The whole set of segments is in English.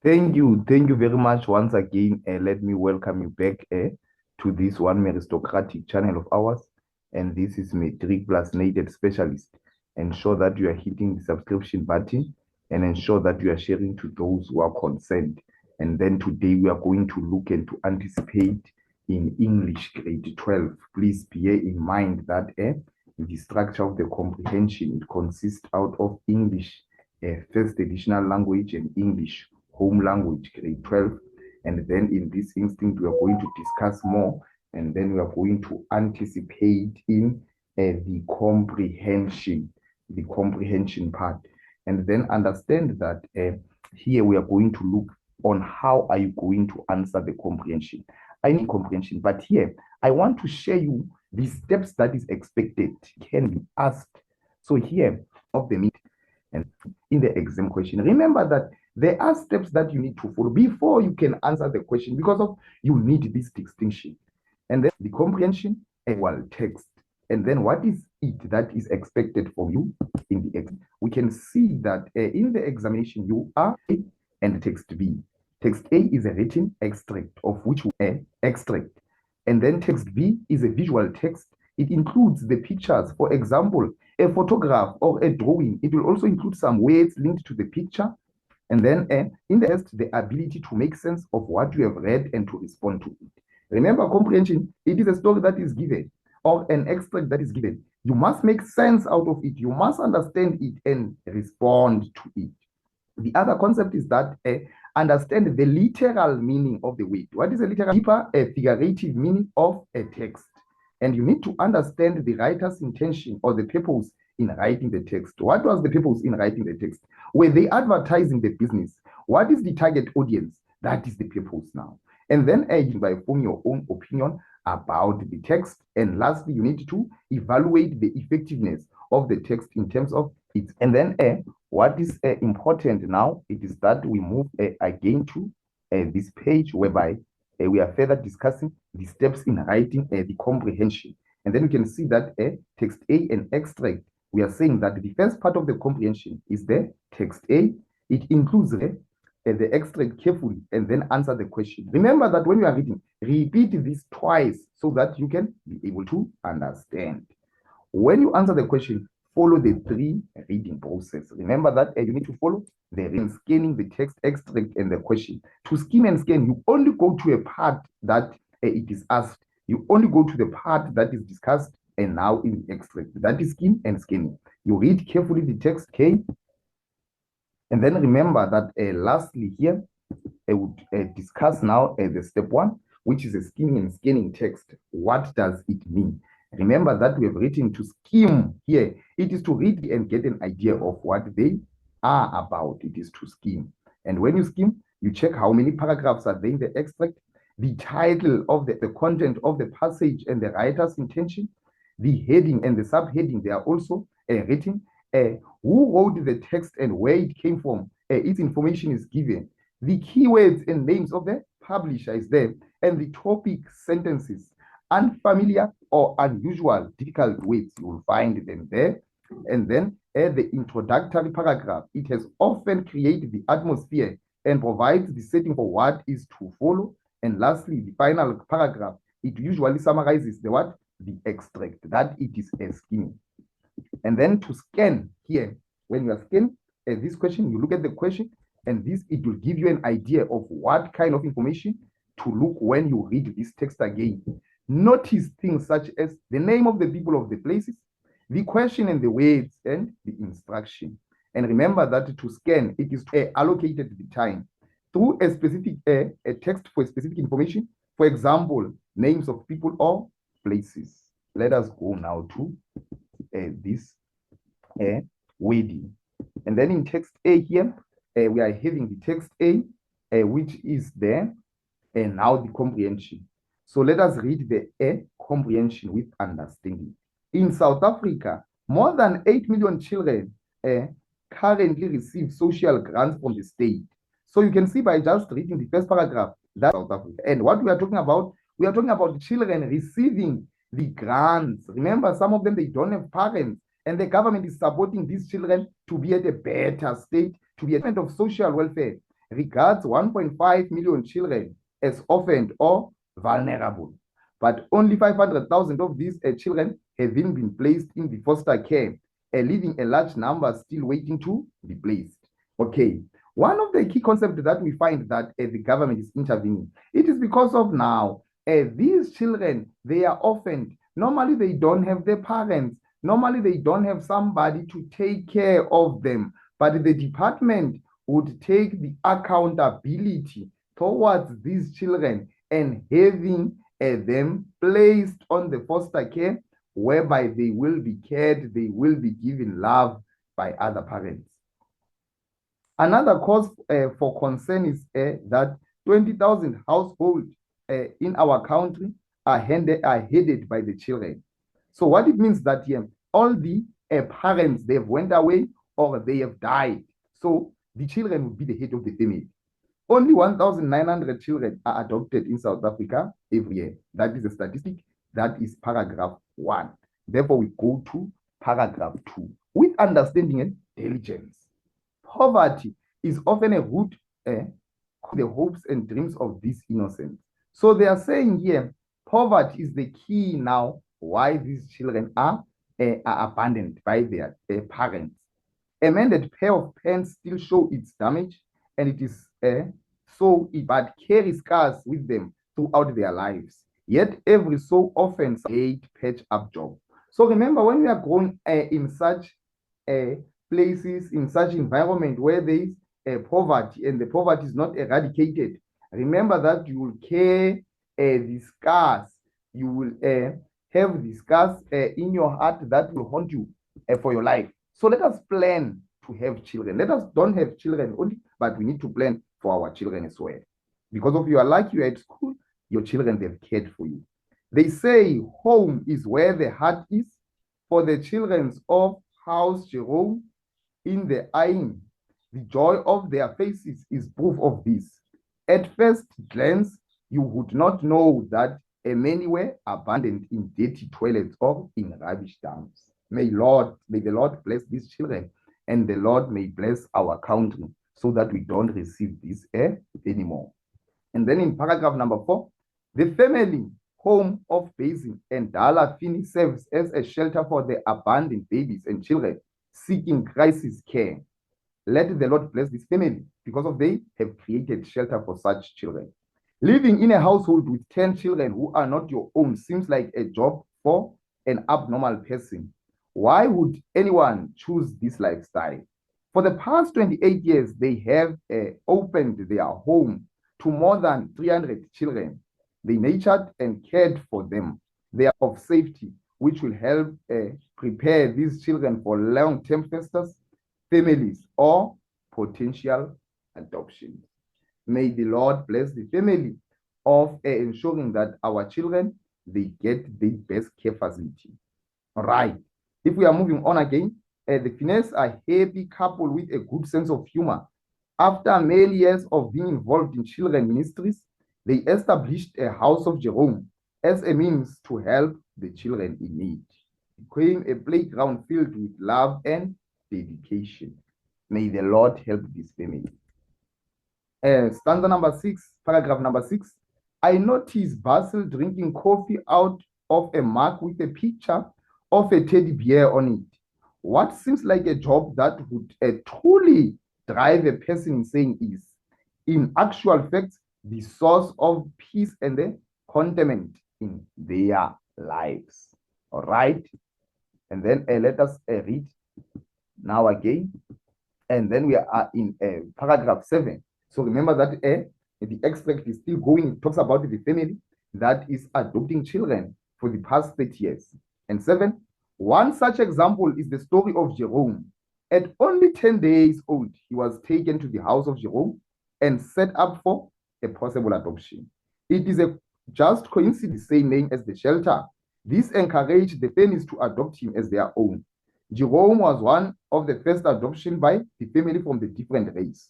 Thank you very much once again. Let me welcome you back to this one aristocratic channel of ours. And this is MATRIC+NATED Specialist. Ensure that you are hitting the subscription button and ensure that you are sharing to those who are concerned. And then today we are going to look and to anticipate in English grade 12. Please bear in mind that the structure of the comprehension, it consists out of English, first additional language, and English home language grade 12. And then in this instinct we are going to discuss more, and then we are going to anticipate in the comprehension part, and then understand that here we are going to look on how are you going to answer the comprehension. I need comprehension, but here I want to share you the steps that is expected can be asked. So here of the meet and in the exam question, remember that there are steps that you need to follow before you can answer the question, because of you need this distinction. And then the comprehension, well, text. And then what is it that is expected from you in the exam? We can see that in the examination, you are A and text B. Text A is a written extract of which extract. And then text B is a visual text. It includes the pictures. For example, a photograph or a drawing. It will also include some words linked to the picture. And then in the test, the ability to make sense of what you have read and to respond to it. Remember, comprehension, it is a story that is given or an extract that is given. You must make sense out of it. You must understand it and respond to it. The other concept is that understand the literal meaning of the word. What is a literal? Deeper, a figurative meaning of a text. And you need to understand the writer's intention or the purpose in writing the text. What was the purpose in writing the text? Were they advertising the business? What is the target audience? That is the purpose now. And then you by form your own opinion about the text. And lastly, you need to evaluate the effectiveness of the text in terms of it. And then what is important now, it is that we move again to this page whereby we are further discussing the steps in writing the comprehension. And then we can see that text A and extract, we are saying that the first part of the comprehension is the text A. It includes the extract carefully and then answer the question. Remember that when you are reading, repeat this twice so that you can be able to understand. When you answer the question, follow the 3 reading process. Remember that you need to follow the scanning, the text, extract, and the question. To skim and scan, you only go to a part that it is asked. You only go to the part that is discussed, and now in the extract. That is skim and scanning. You read carefully the text, okay? And then remember that lastly here, I would discuss now the step 1, which is a skimming and scanning text. What does it mean? Remember that we have written to skim here. It is to read and get an idea of what they are about. It is to skim. And when you skim, you check how many paragraphs are there in the extract, the title of the content of the passage and the writer's intention, the heading and the subheading, they are also written. Who wrote the text and where it came from, its information is given. The keywords and names of the publisher is there, and the topic sentences. Unfamiliar or unusual, difficult words, you will find them there. And then the introductory paragraph, it has often created the atmosphere and provides the setting for what is to follow. And lastly, the final paragraph, it usually summarizes the what? The extract, that it is a skimming. And then to scan here, when you are scanning this question, you look at the question, and this, it will give you an idea of what kind of information to look when you read this text again. Notice things such as the name of the people of the places, the question and the words, and the instruction. And remember that to scan, it is allocated the time through a specific a text for specific information. For example, names of people or places. Let us go now to this wording. And then in text A here, we are having the text A, which is there, and now the comprehension. So let us read the comprehension with understanding. In South Africa, more than 8 million children currently receive social grants from the state. So you can see by just reading the first paragraph, that's South Africa. And what we are talking about children receiving the grants. Remember, some of them, they don't have parents, and the government is supporting these children to be at a better state, to be a kind of social welfare. regards 1.5 million children as orphaned or vulnerable, but only 500,000 of these children have been placed in the foster care, leaving a large number still waiting to be placed. Okay, one of the key concepts that we find that the government is intervening, it is because of now these children, they are orphaned. Normally, they don't have their parents. Normally, they don't have somebody to take care of them, but the department would take the accountability towards these children and having them placed on the foster care, whereby they will be cared, they will be given love by other parents. Another cause for concern is that 20,000 households in our country are headed by the children. So what it means that all the parents, they have went away or they have died. So the children will be the head of the family. Only 1,900 children are adopted in South Africa every year. That is a statistic. That is paragraph 1. Therefore, we go to paragraph 2. With understanding and diligence. Poverty is often a root to the hopes and dreams of these innocents. So they are saying here, poverty is the key now why these children are abandoned by their parents. A mended pair of pants still show its damage, and it is but carry scars with them throughout their lives. Yet every so often a patch-up job. So remember, when we are growing in such places, in such environment where there is poverty and the poverty is not eradicated, remember that you will carry the scars. You will have the scars in your heart that will haunt you for your life. So let us plan to have children. Let us don't have children only, but we need to plan for our children as well. Because of your luck, you are at school, your children, they've cared for you. They say home is where the heart is. For the children of House Jerome in the eyeing, the joy of their faces is proof of this. At first glance, you would not know that many were abandoned in dirty toilets or in rubbish dumps. May the Lord bless these children, and the Lord may bless our country so that we don't receive this anymore. And then in paragraph number 4, the family home of Basin and Dala Fini serves as a shelter for the abandoned babies and children seeking crisis care. Let the Lord bless this family because of they have created shelter for such children. Living in a household with 10 children who are not your own seems like a job for an abnormal person. Why would anyone choose this lifestyle? For the past 28 years, they have opened their home to more than 300 children. They nurtured and cared for them. They are of safety, which will help prepare these children for long-term fosters, families, or potential adoption. May the Lord bless the family of ensuring that our children, they get the best care facility. All right. If we are moving on again, the Finesse are happy couple with a good sense of humor. After many years of being involved in children ministries, they established a House of Jerome as a means to help the children in need. It became a playground filled with love and dedication. May the Lord help this family. Stanza number 6, paragraph number 6. I noticed Basil drinking coffee out of a mug with a picture of a teddy bear on it. What seems like a job that would truly drive a person insane is, in actual fact, the source of peace and the contentment in their lives. All right. And then let us read now again. And then we are in paragraph 7. So remember that the extract is still going. It talks about the family that is adopting children for the past 30 years. And 7, one such example is the story of Jerome. At only 10 days old, he was taken to the house of Jerome and set up for a possible adoption. It is a just coincidence, same name as the shelter. This encouraged the families to adopt him as their own. Jerome was one of the first adoption by the family from the different race.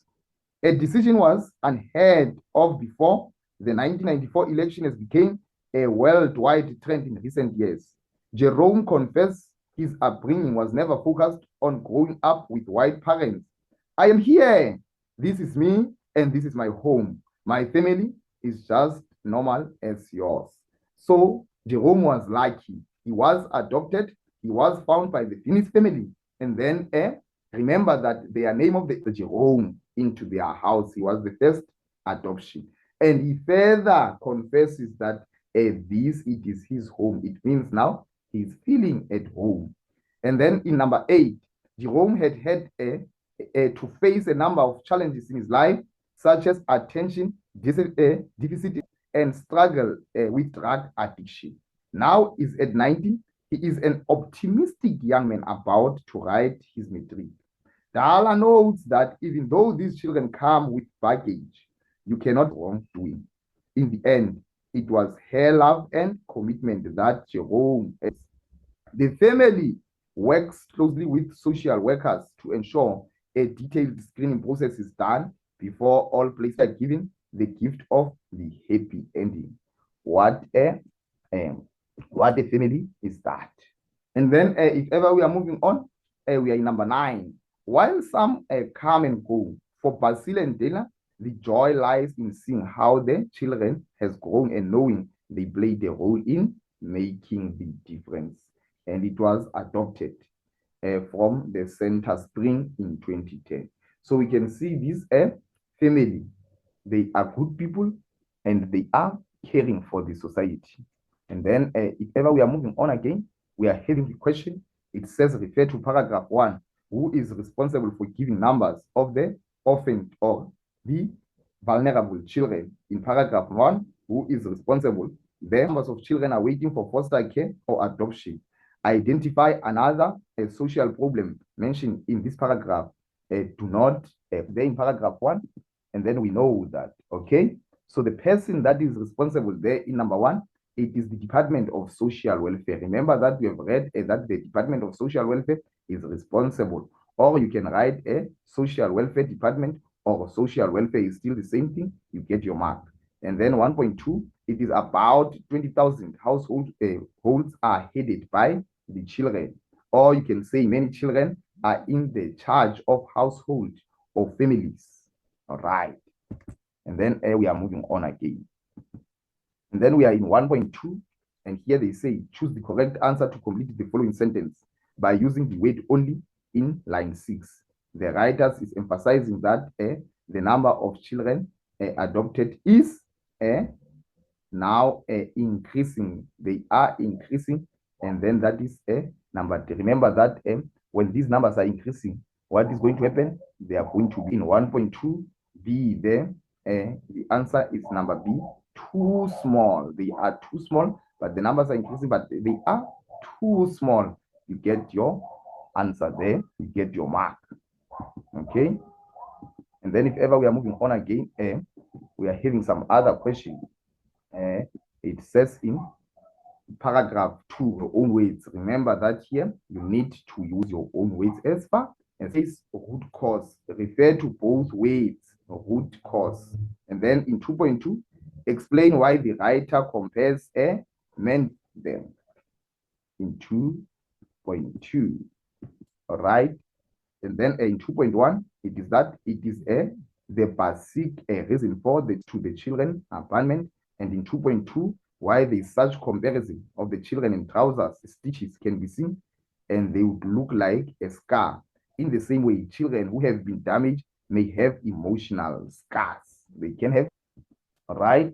A decision was unheard of before the 1994 election has become a worldwide trend in recent years. Jerome confessed his upbringing was never focused on growing up with white parents. I am here. This is me. and this is my home. My family is just normal as yours. So Jerome was lucky. He was adopted. He was found by the Finnish family. And then remember that their name of the Jerome into their house. He was the first adoption. And he further confesses that it is his home. It means now he's feeling at home. And then in number 8, Jerome had to face a number of challenges in his life, such as attention deficit and struggle with drug addiction. Now he's at 19. He is an optimistic young man about to write his MATRIC. Dala knows that even though these children come with baggage, you cannot wrongdoing. In the end, it was her love and commitment that Jerome has. The family works closely with social workers to ensure a detailed screening process is done before all places are given the gift of the happy ending. What a family is that? And then if ever we are moving on, we are in number 9. While some come and go, for Basil and Dana, the joy lies in seeing how the children has grown and knowing they played a role in making the difference. And it was adopted from the Center Spring in 2010. So we can see this family. They are good people and they are caring for the society. And then if ever we are moving on again, we are having the question. It says refer to paragraph 1. Who is responsible for giving numbers of the orphaned or the vulnerable children? In paragraph 1, who is responsible? The numbers of children are waiting for foster care or adoption. Identify another social problem mentioned in this paragraph. Do not there in paragraph 1, and then we know that. Okay, so the person that is responsible there in number 1, it is the Department of Social Welfare. Remember that we have read that the Department of Social Welfare is responsible, or you can write a Social Welfare Department, or social welfare is still the same thing. You get your mark. And then 1.2, it is about 20,000 households are headed by the children, or you can say many children are in the charge of household or families. All right. And then we are moving on again. And then we are in 1.2, and here they say choose the correct answer to complete the following sentence by using the word only in line 6. The writer is emphasizing that the number of children adopted is now increasing. They are increasing, and then that is number 3. Remember that when these numbers are increasing, what is going to happen? They are going to be in 1.2 B there. The answer is number B, too small. They are too small, but the numbers are increasing, but they are too small. You get your answer there. You get your mark. Okay. And then if ever we are moving on again, we are having some other question. It says in paragraph 2, your own weights. Remember that here you need to use your own weights as far as says root cause. Refer to both weights, root cause. And then in 2.2, explain why the writer compares men them. In 2.2, all right. And then in 2.1, it is that it is the basic reason for the children abandonment. And in 2.2, why there is such comparison of the children in trousers, stitches can be seen, and they would look like a scar. In the same way, children who have been damaged may have emotional scars. They can have, all right?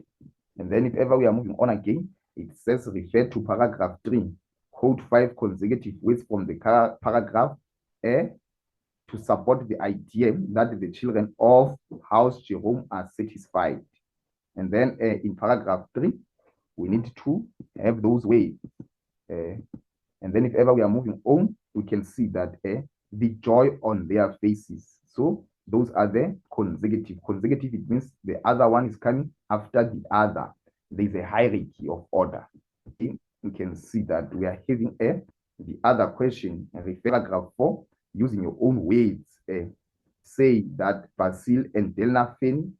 And then if ever we are moving on again, it says refer to paragraph 3. Quote 5 consecutive words from the paragraph to support the idea that the children of House Jerome are satisfied. And then in paragraph 3, we need to have those ways. And then if ever we are moving on, we can see that the joy on their faces. So those are the consecutive. Consecutive, it means the other one is coming after the other. There's a hierarchy of order. Okay? You can see that we are having the other question, paragraph 4, using your own words. Say that Basil and Delna Finn,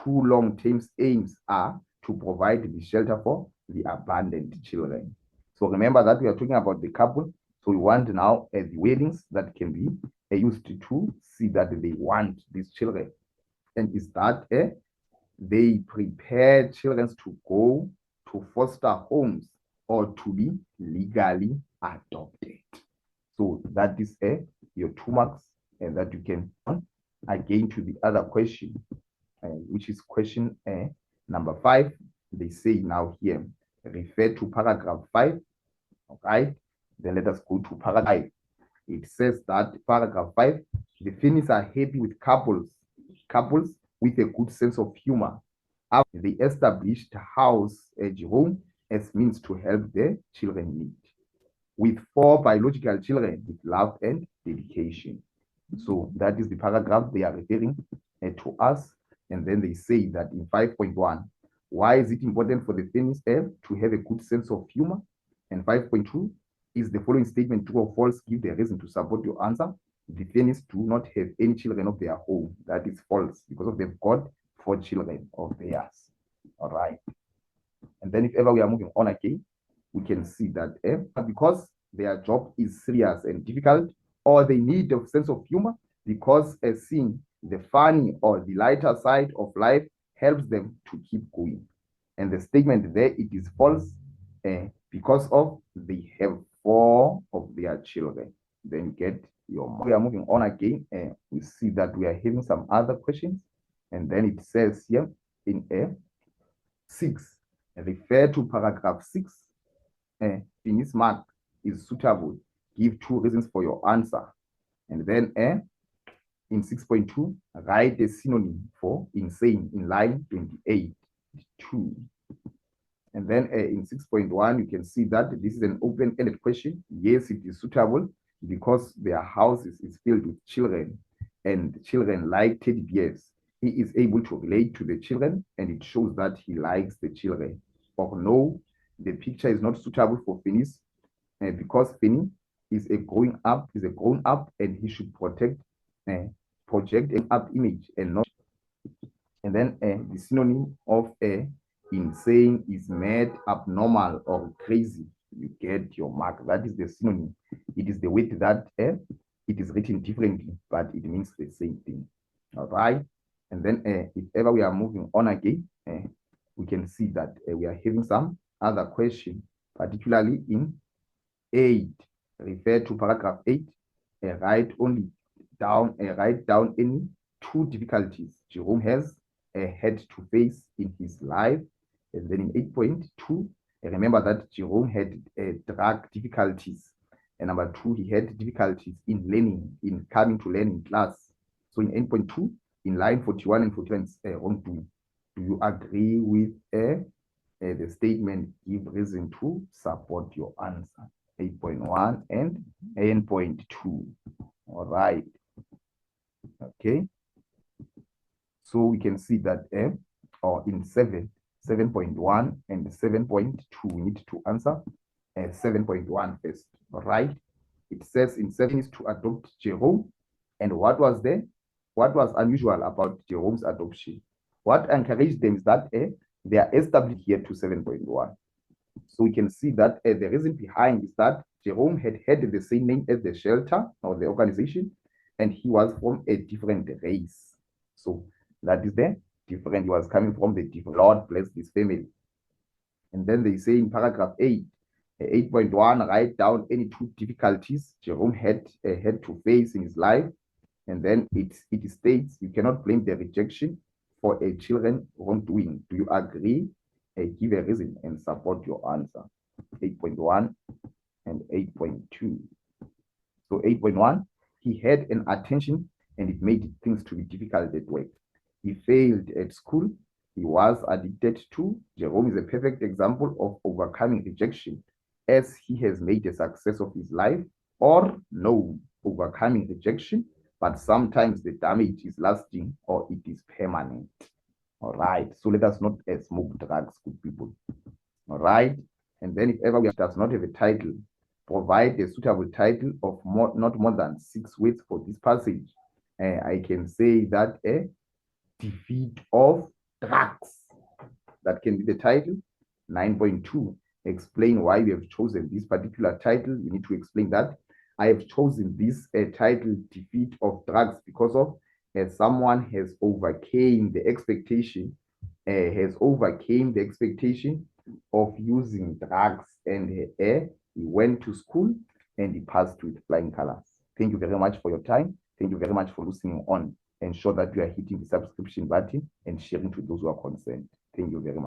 2 long-term aims are to provide the shelter for the abandoned children. So remember that we are talking about the couple. So we want now the weddings that can be used to see that they want these children. and is that they prepare children to go to foster homes or to be legally adopted. So that is your 2 marks, and that you can again to the other question, which is question number 5. They say now here, refer to paragraph 5. Okay, then let us go to paragraph 5. It says that paragraph 5, the Finnish are happy with couples with a good sense of humor. After they established house home as means to help their children need, with 4 biological children with love and dedication. So that is the paragraph they are referring to us. And then they say that in 5.1, why is it important for the Finnish to have a good sense of humor? And 5.2, is the following statement true or false? Give the reason to support your answer. The Finnish do not have any children of their own. That is false, because they've got 4 children of theirs. All right. And then if ever we are moving on again, we can see that because their job is serious and difficult, or they need a sense of humor, because seeing the funny or the lighter side of life helps them to keep going. And the statement there, it is false, because of they have 4 of their children. Then get your mark. We are moving on again, we see that we are having some other questions. And then it says here in 6, refer to paragraph 6. Finnish mark is suitable. Give 2 reasons for your answer. And then in 6.2, write the synonym for insane in line 28. 2. And then in 6.1, you can see that this is an open-ended question. Yes, it is suitable because their house is filled with children, and children like teddy bears. He is able to relate to the children, and it shows that he likes the children. Or no, the picture is not suitable for Finnish, because Finny is a grown up, and he should project an up image and not. And then the synonym of insane is mad, abnormal, or crazy. You get your mark. That is the synonym. It is the way that it is written differently, but it means the same thing. All right. And then if ever we are moving on again, we can see that we are having some other question, particularly in 8. Refer to paragraph 8. Write down any 2 difficulties Jerome has had to face in his life. And then in 8.2, remember that Jerome had drug difficulties. And number 2, he had difficulties in learning, in coming to learn in class. So in 8.2, in line 41 and 41, wrongdoing. Do you agree with the statement? Give reason to support your answer. 8.1 and 8.2. All right. Okay. So we can see that or in 7.1 and 7.2, we need to answer 7.1 first. All right. It says in 7 is to adopt Jerome. And what was unusual about Jerome's adoption? What encouraged them is that they are established here to 7.1. So we can see that the reason behind is that Jerome had the same name as the shelter or the organization, and he was from a different race. So that is the different. He was coming from the different. Lord bless this family. And then they say in paragraph 8, 8.1, write down any 2 difficulties Jerome had to face in his life. And then it states you cannot blame the rejection for a children wrongdoing. Do you agree? Give a reason and support your answer. 8.1 and 8.2. So 8.1, he had an attention and it made things to be difficult at work. He failed at school. He was addicted to. Jerome is a perfect example of overcoming rejection, as he has made a success of his life. Or no, overcoming rejection, but sometimes the damage is lasting or it is permanent. All right. So let us not smoke drugs, good people. All right. And then if ever we does not have a title, provide a suitable title of not more than 6 words for this passage. I can say that defeat of drugs. That can be the title. 9.2, explain why we have chosen this particular title. You need to explain that. I have chosen this title, defeat of drugs, because of as someone has overcame the expectation, of using drugs and he went to school and he passed with flying colors. Thank you very much for your time. Thank you very much for listening on. Ensure that you are hitting the subscription button and sharing to those who are concerned. Thank you very much.